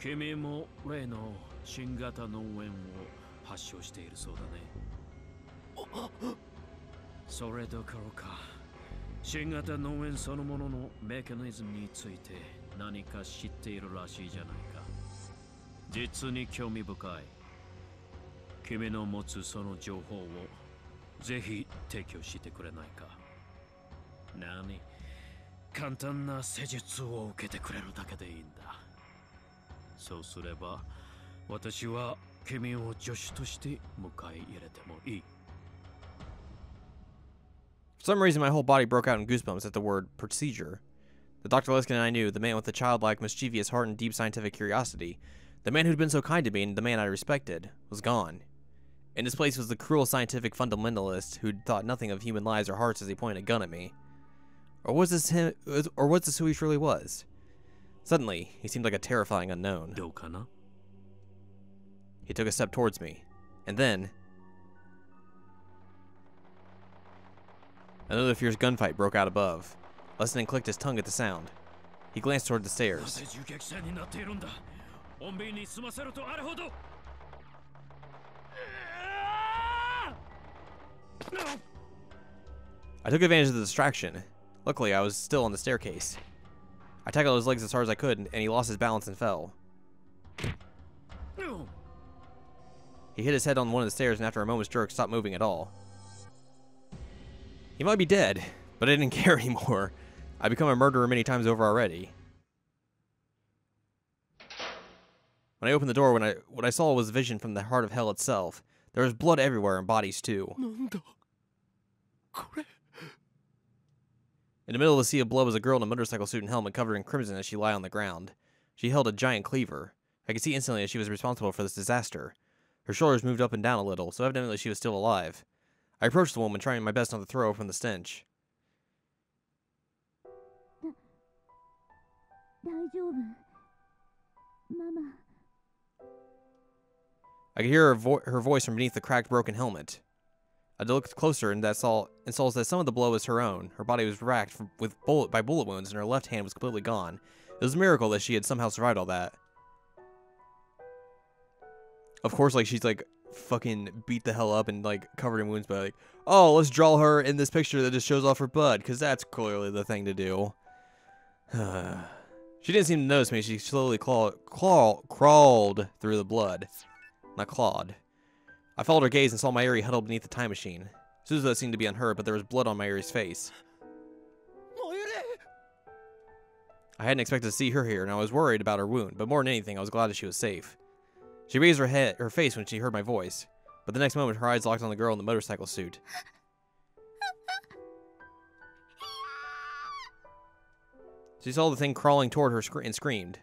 君も例の新型脳炎を発症しているそうだね。それどころか、新型脳炎そのもののメカニズムについて何か知っているらしいじゃないか。実に興味深い。君の持つその情報をぜひ提供してくれないか。何？簡単な施術を受けてくれるだけでいいんだ。そうすれば私は君を助手として迎え入れてもいい。 For some reason, my whole body broke out in goosebumps at the word procedure. The Dr. Luskin I knew, the man with the childlike, mischievous heart and deep scientific curiosity, the man who'd been so kind to me and the man I respected, was gone. In his place was the cruel scientific fundamentalist who'd thought nothing of human lives or hearts as he pointed a gun at me. Or was this him? Or was this who he truly was? Suddenly, he seemed like a terrifying unknown. He took a step towards me, and then another fierce gunfight broke out above. Luskin clicked his tongue at the sound. He glanced toward the stairs. I took advantage of the distraction. Luckily, I was still on the staircase. I tackled his legs as hard as I could, and he lost his balance and fell. He hit his head on one of the stairs, and after a moment's jerk, stopped moving at all. He might be dead, but I didn't care anymore. I'd become a murderer many times over already. When I opened the door, what I saw was a vision from the heart of hell itself. There was blood everywhere, and bodies too. In the middle of the sea of blood was a girl in a motorcycle suit and helmet covered in crimson as she lay on the ground. She held a giant cleaver. I could see instantly that she was responsible for this disaster. Her shoulders moved up and down a little, so evidently she was still alive. I approached the woman, trying my best not to throw her from the stench. I could hear her voice from beneath the cracked, broken helmet. I looked closer and saw that some of the blow was her own. Her body was racked by bullet wounds, and her left hand was completely gone. It was a miracle that she had somehow survived all that. Of course, like, she's like fucking beat the hell up and like covered in wounds, but like, oh, let's draw her in this picture that just shows off her butt, because that's clearly the thing to do. She didn't seem to notice me. She slowly crawled through the blood. Not clawed. I followed her gaze and saw Mayuri huddled beneath the time machine. Suzuha seemed to be unhurt, but there was blood on Mayuri's face. I hadn't expected to see her here, and I was worried about her wound, but more than anything, I was glad that she was safe. She raised her face when she heard my voice, but the next moment her eyes locked on the girl in the motorcycle suit. She saw the thing crawling toward her and screamed.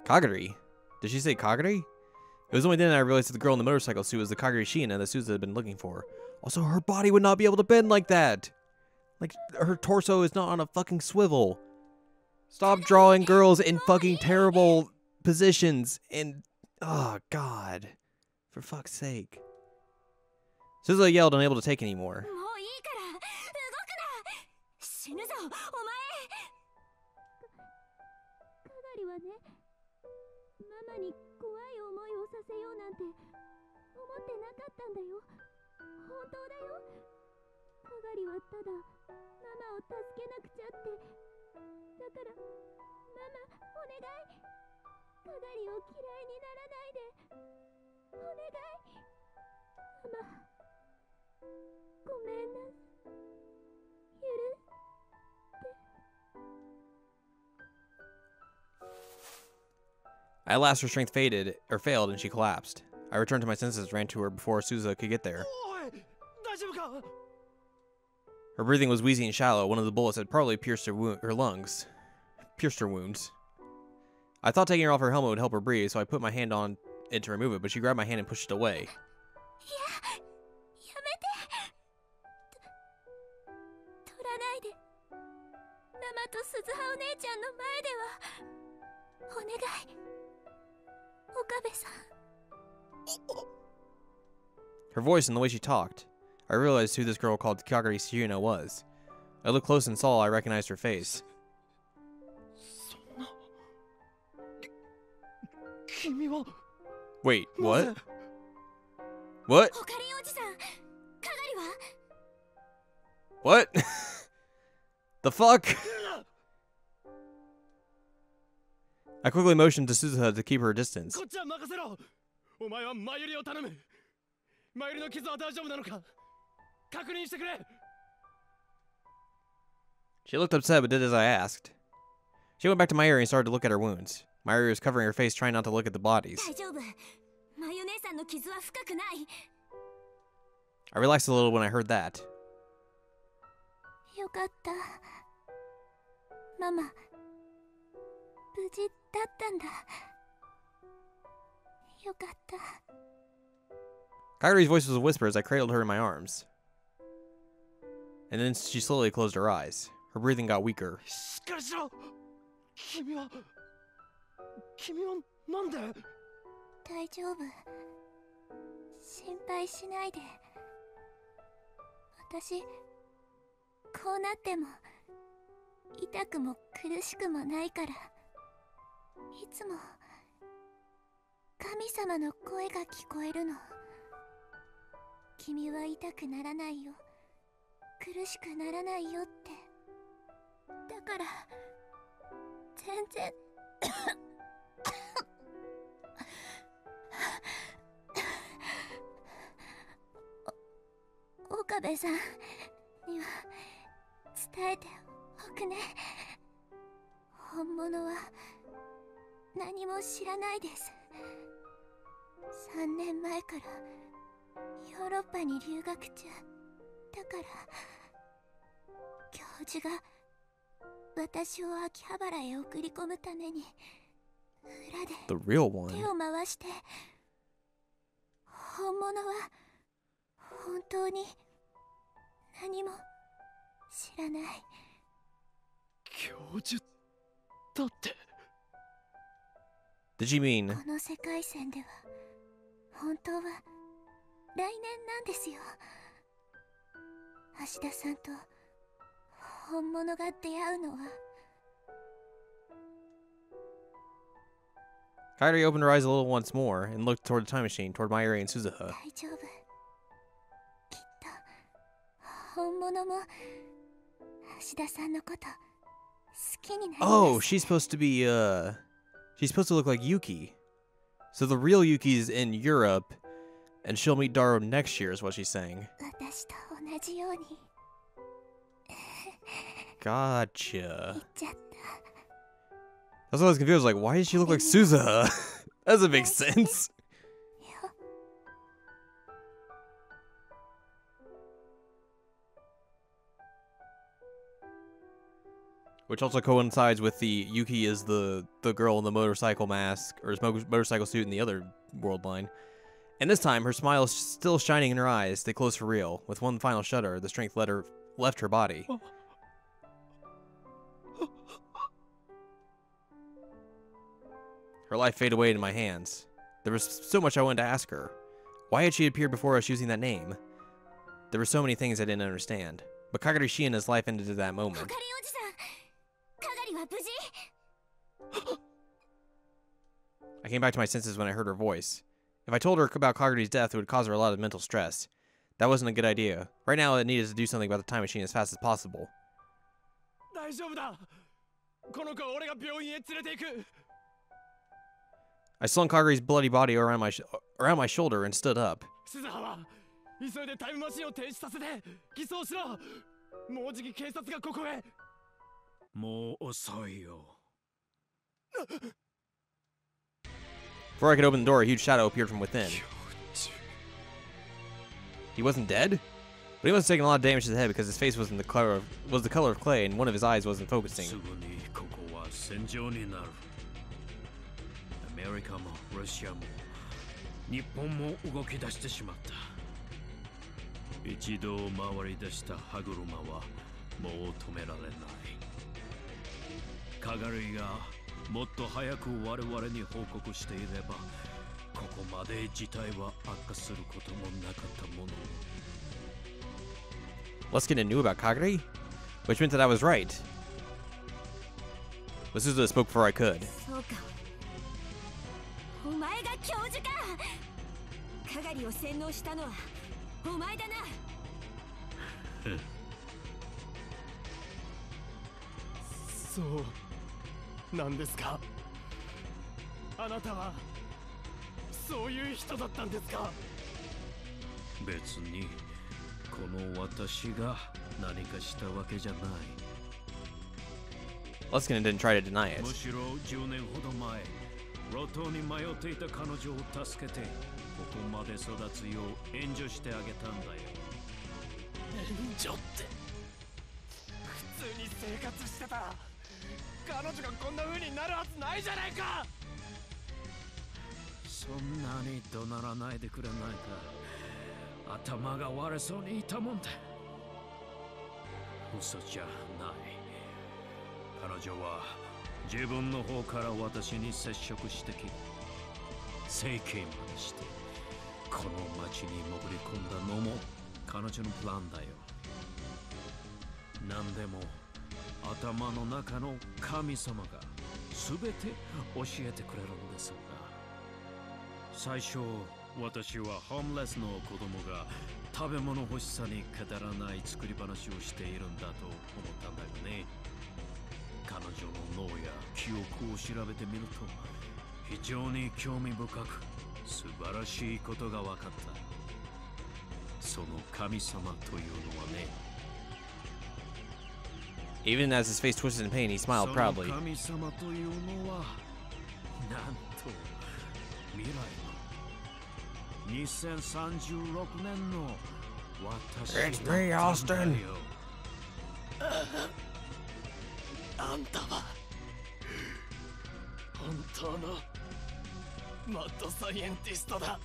Kagari? Did she say Kagari? It was only then I realized that the girl in the motorcycle suit was the Kagari Shiina that Suzuha had been looking for. Also, her body would not be able to bend like that! Like, her torso is not on a fucking swivel. Stop drawing girls in fucking terrible positions and... oh, God. For fuck's sake. Suzuha yelled, unable to take anymore. At last her strength failed and she collapsed. I returned to my senses and ran to her before Suzuha could get there. Her breathing was wheezy and shallow. One of the bullets had partly pierced her lungs. Pierced her wounds. I thought taking her off her helmet would help her breathe, so I put my hand on it to remove it, but she grabbed my hand and pushed it away. ないで。ママと鈴葉お姉ちゃんの前ではお願い。岡部さん。 Her voice and the way she talked. I realized who this girl called Kagari Shiina was. I looked close and saw I recognized her face. Wait, what? What? What? The fuck? I quickly motioned to Suzuha to keep her distance. She looked upset but did as I asked. She went back to Mayuri and started to look at her wounds. Mayuri was covering her face, trying not to look at the bodies. I relaxed a little when I heard that. Kaguri's voice was a whisper as I cradled her in my arms. And then she slowly closed her eyes. Her breathing got weaker. The real one. Did she mean? Kairi opened her eyes a little once more and looked toward the time machine, toward Mayuri and Suzuha. Oh, she's supposed to be, she's supposed to look like Yuki. So the real Yuki's in Europe, and she'll meet Daro next year, is what she's saying. Gotcha. That's why I was confused. Like, why does she look like Suzuha? That doesn't make sense. Which also coincides with the Yuki is the girl in the motorcycle mask, or motorcycle suit in the other world line. And this time, her smile is still shining in her eyes. They closed for real. With one final shudder, the strength left her body. Her life faded away in my hands. There was so much I wanted to ask her. Why had she appeared before us using that name? There were so many things I didn't understand. But Kagari Shiina's life ended at that moment. I came back to my senses when I heard her voice. If I told her about Kagari's death, it would cause her a lot of mental stress. That wasn't a good idea. Right now, it needed to do something about the time machine as fast as possible. I slung Kagari's bloody body around my shoulder and stood up. Before I could open the door, a huge shadow appeared from within. He wasn't dead? But he must have taken a lot of damage to the head because his face was the color of clay and one of his eyes wasn't focusing. もう止められない。カガルイがもっと早く我々に報告していれば、ここまで事態は悪化することもなかったもの。Luskin knew about Kagari? Which meant that I was right. Masuda spoke before I could. そうか。お前が教授か。カガリを洗脳したのはお前だな。そうなんですか。あなたはそういう人だったんですか。別にこの私が何かしたわけじゃない。Luskin didn't try to deny it. むしろ10年ほど前、路頭に迷っていた彼女を助けて、ここまで育つよう援助してあげたんだよ。援助って普通に生活してたら彼女がこんな風になるはずないじゃないか。そんなに怒鳴らないでくれないか。頭が割れそうにいたもんだ。嘘じゃない。彼女は自分の方から私に接触してき、整形までしてこの町に潜り込んだのも彼女のプランだよ。何でも頭の中の神様が全て教えてくれるんですが、最初私はホームレスの子供が食べ物欲しさにくだらない作り話をしているんだと思ったんだよね。彼女の脳や記憶を調べてみると非常に興味深く素晴らしいことが分かった。その神様というのはね。Even as his face twisted in pain, he smiled proudly. その神様というのはなんと未来の2036年の私 It's me, Austin. あんたは本当のマッドサイエンティストだ。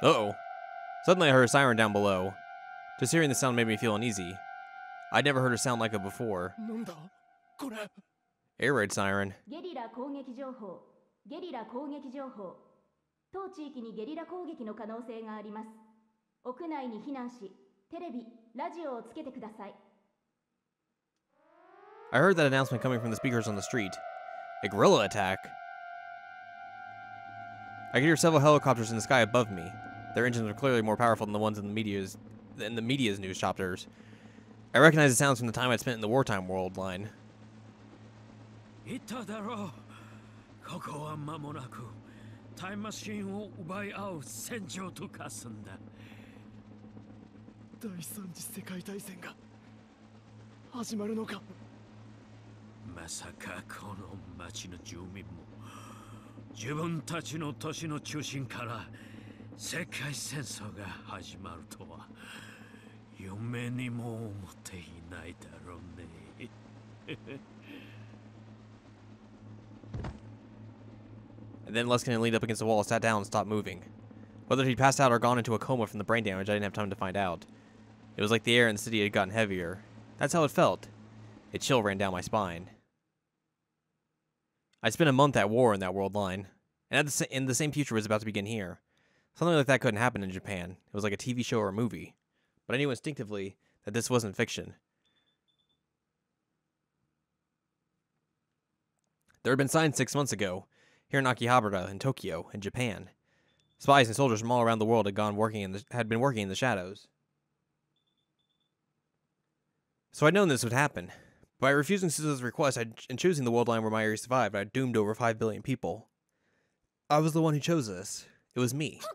Uh-oh. Suddenly I heard a siren down below. Just hearing the sound made me feel uneasy. I'd never heard a sound like it before. なんだこれ。 Air raid siren. ゲリラ攻撃情報。ゲリラ攻撃情報。当地域にゲリラ攻撃の可能性があります。屋内に避難し、テレビ、ラジオをつけてください。I heard that announcement coming from the speakers on the street. A guerrilla attack? I could hear several helicopters in the sky above me. Their engines were clearly more powerful than the ones in the media's news chapters. I recognized the sounds from the time I'd spent in the wartime world line. 言っただろう。ここは間もなくタイムマシンを奪い合う戦場と化すんだ。第三次世界大戦が始まるのか。まさかこの町の住民も自分たちの都市の中心から世界戦争が始まるとは夢にも思っていないだろうね。And then Luskin leaned up against the wall, sat down, and stopped moving. Whether he'd passed out or gone into a coma from the brain damage, I didn't have time to find out. It was like the air in the city had gotten heavier. That's how it felt. A chill ran down my spine. I'd spent a month at war in that world line, and the same future was about to begin here. Something like that couldn't happen in Japan. It was like a TV show or a movie. But I knew instinctively that this wasn't fiction. There had been signs 6 months ago, here in Akihabara, in Tokyo, in Japan. Spies and soldiers from all around the world had been working in the shadows. So I'd known this would happen. By refusing Suzu's request and choosing the world line where my area survived, I'd doomed over 5 billion people. I was the one who chose this. It was me. 他に